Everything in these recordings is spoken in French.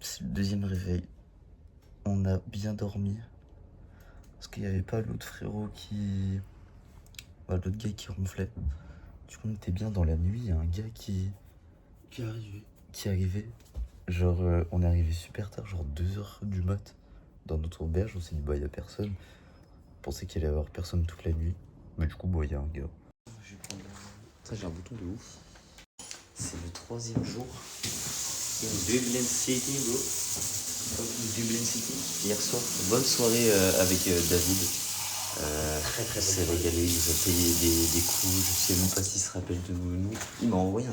C'est le deuxième réveil. On a bien dormi. Parce qu'il n'y avait pas l'autre frérot qui... l'autre gars qui ronflait. Du coup, on était bien dans la nuit. Il y a un gars qui est arrivé. Genre, on est arrivé super tard, genre 2h du mat. Dans notre auberge, on s'est dit, bah, il y a personne. On pensait qu'il allait y avoir personne toute la nuit. Mais du coup, bah, il y a un gars. Je vais prendre ça, j'ai un bouton de ouf. C'est le 3e jour. In Dublin City, bro. Dublin City. Hier soir, bonne soirée avec David. Très s'est régalé, il nous a payé des coups, je sais même pas s'il se rappelle de nous. Il m'a envoyé un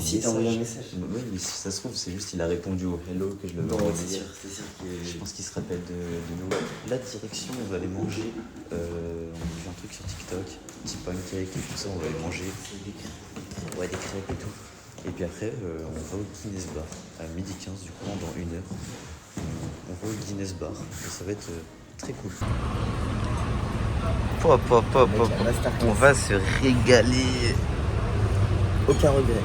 message. Oui, mais si ça se trouve, c'est juste il a répondu au hello que je le vois. C'est sûr je pense qu'il se rappelle de nous. La direction, on va aller manger. On a vu un truc sur TikTok, petit pancake et tout ça, on va aller manger. Ouais, des crêpes et tout. Et puis après, on va au Guinness Bar à 12h15, du coup, dans 1 heure. On va au Guinness Bar et ça va être très cool. Hop. On va se régaler. Aucun regret.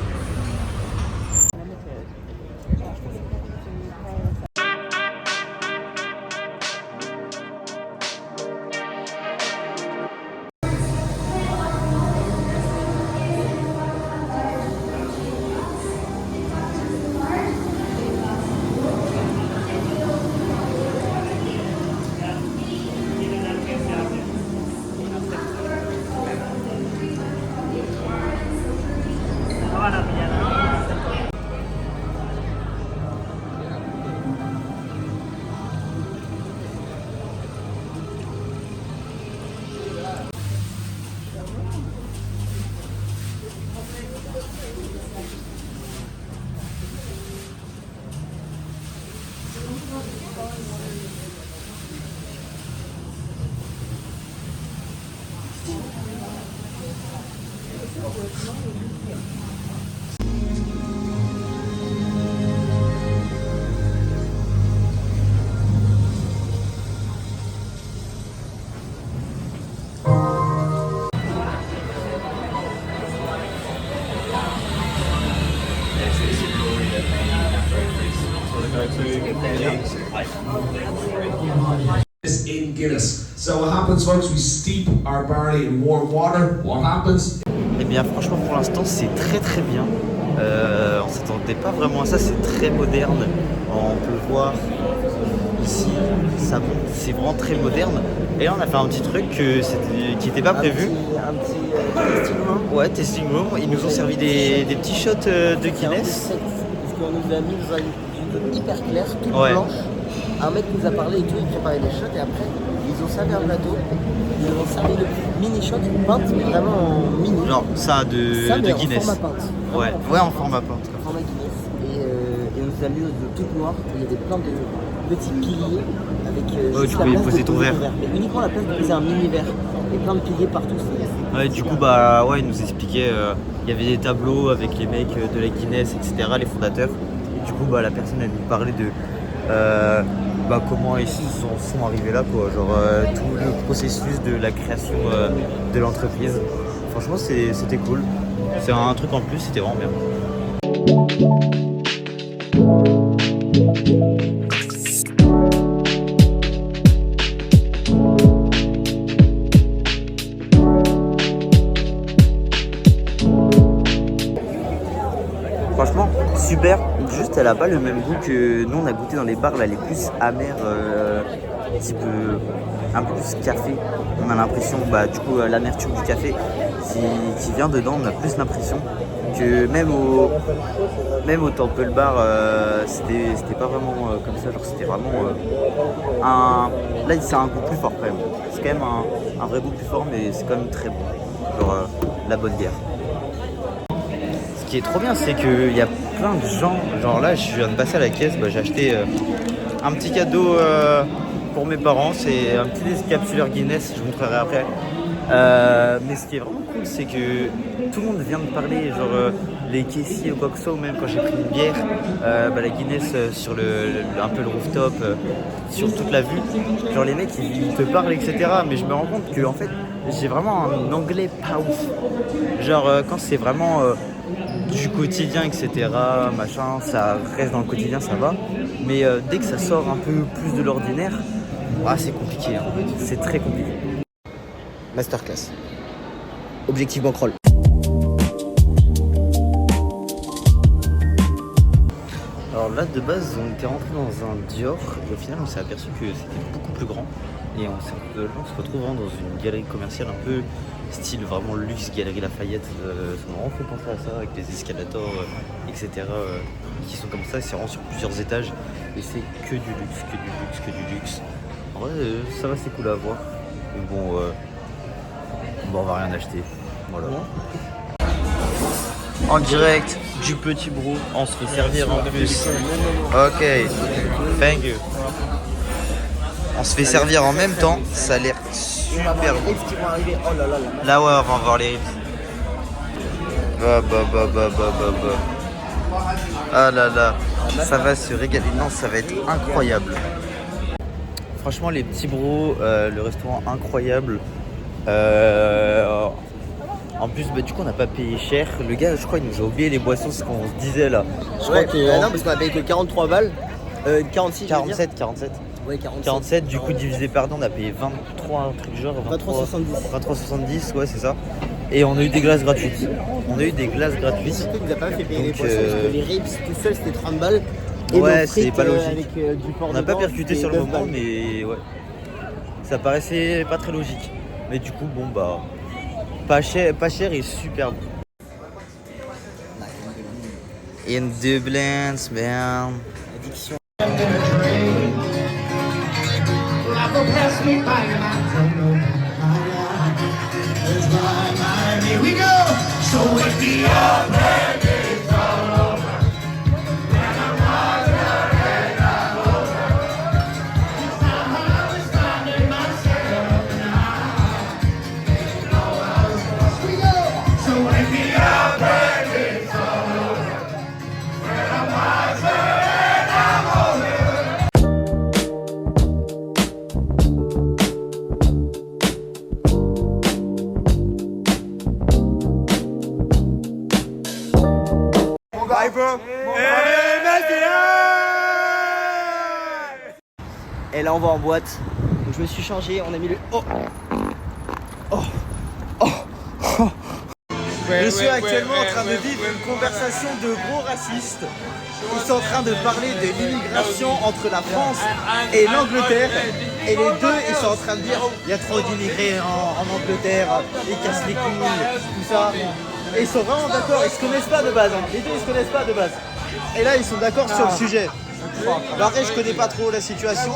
In Guinness. So what happens, folks? We steep our barley in warm water. What happens? Eh bien, franchement, pour l'instant, c'est très bien. On s'attendait pas vraiment à ça. C'est très moderne. On peut le voir ici. Ça monte. C'est vraiment très moderne. Et là, on a fait un petit truc qui n'était pas prévu. Un petit testing room. Ouais, testing room. Ils nous ont servi des petits shots de Guinness. Parce qu'on nous a mis dans une zone hyper claire, toute blanche. Un mec nous a parlé et tout, il préparait des shots et après ils ont servi un plateau. Ils ont servi de mini shots, une pinte, mais vraiment en mini. Genre ça de Guinness. En format pinte. Ouais, en format pinte. En format Guinness. Et on nous a mis de toute noire. Il y avait plein de petits piliers avec. Tu pouvais poser ton verre. Mais uniquement la place de poser un mini verre. Et plein de piliers partout. Ouais, du coup, ils nous expliquaient. Il y avait des tableaux avec les mecs de la Guinness, etc., les fondateurs. Et du coup, la personne, elle nous parlait de. Comment ils sont arrivés là, quoi. Genre tout le processus de la création de l'entreprise. Franchement, c'était cool. C'est un truc en plus, c'était vraiment bien. Franchement, super. Juste, elle a pas le même goût que nous on a goûté dans les bars. Là, elle est plus amère, un peu plus café. On a l'impression, du coup, l'amertume du café qui vient dedans. On a plus l'impression que même au Temple Bar, c'était pas vraiment comme ça. Genre, c'était vraiment Là, c'est un goût plus fort quand même. C'est quand même un vrai goût plus fort, mais c'est quand même très bon. Genre, la bonne bière. Ce qui est trop bien, c'est qu'il y a plein de gens. Genre là, je viens de passer à la caisse, j'ai acheté un petit cadeau pour mes parents. C'est un petit décapsuleur Guinness, je vous montrerai après. Mais ce qui est vraiment cool, c'est que tout le monde vient de parler, genre les caissiers au Coxo, même quand j'ai pris une bière, la Guinness sur un peu le rooftop, sur toute la vue. Genre les mecs, ils te parlent, etc. Mais je me rends compte que en fait, j'ai vraiment un anglais pas ouf. Genre quand c'est vraiment du quotidien, etc., machin, ça reste dans le quotidien, ça va. Mais dès que ça sort un peu plus de l'ordinaire, c'est compliqué, hein. C'est très compliqué. Masterclass. Objectif bankroll. Alors là, de base, on était rentré dans un Dior et au final, on s'est aperçu que c'était beaucoup plus grand. Et on se retrouve vraiment dans une galerie commerciale un peu style vraiment luxe, Galerie Lafayette. Ça m'a vraiment fait penser à ça, avec les escalators, etc. Qui sont comme ça, c'est vraiment sur plusieurs étages. Et c'est que du luxe, que du luxe, que du luxe. En vrai, ça va, c'est cool à voir. Mais bon, on va rien acheter. Voilà. En direct du Petit Brou, on se fait servir en plus. Ok, thank you. On se fait servir en même temps, ça a l'air super bon. Là ouais, on va voir les rips. Ah là là, ça va se régaler. Non, ça va être incroyable. Franchement, les Petits Bros, le restaurant incroyable. En plus, du coup, on n'a pas payé cher. Le gars, je crois, il nous a oublié les boissons, c'est ce qu'on se disait là. Je crois que non, parce qu'on a payé que 43 balles. 46, 47. Ouais, 47. 47, du coup, divisé par deux, on a payé 23, un truc genre. 23,70, ouais, c'est ça. Et on a eu des glaces gratuites. Surtout, il nous a pas fait payer les Donc, boissons parce que les ribs tout seul c'était 30 balles. Et ouais, nos frites, c'est pas logique. Avec, du porc On n'a pas dedans, percuté sur le c'était 9 moment, balles. mais ouais. Ça paraissait pas très logique. Mais du coup, bon, bah. Pas cher et super bon. In Dublin, man. Addiction. Et là on va en boîte. Donc je me suis changé, on a mis le. Je suis actuellement en train de vivre une conversation de gros racistes. Ils sont en train de parler de l'immigration entre la France et l'Angleterre. Et les deux, ils sont en train de dire il y a trop d'immigrés en Angleterre, ils cassent les couilles, tout ça. Et ils sont vraiment d'accord, ils se connaissent pas de base. Hein. Les deux, ils se connaissent pas de base. Et là, ils sont d'accord sur le sujet. Après, je connais pas trop la situation.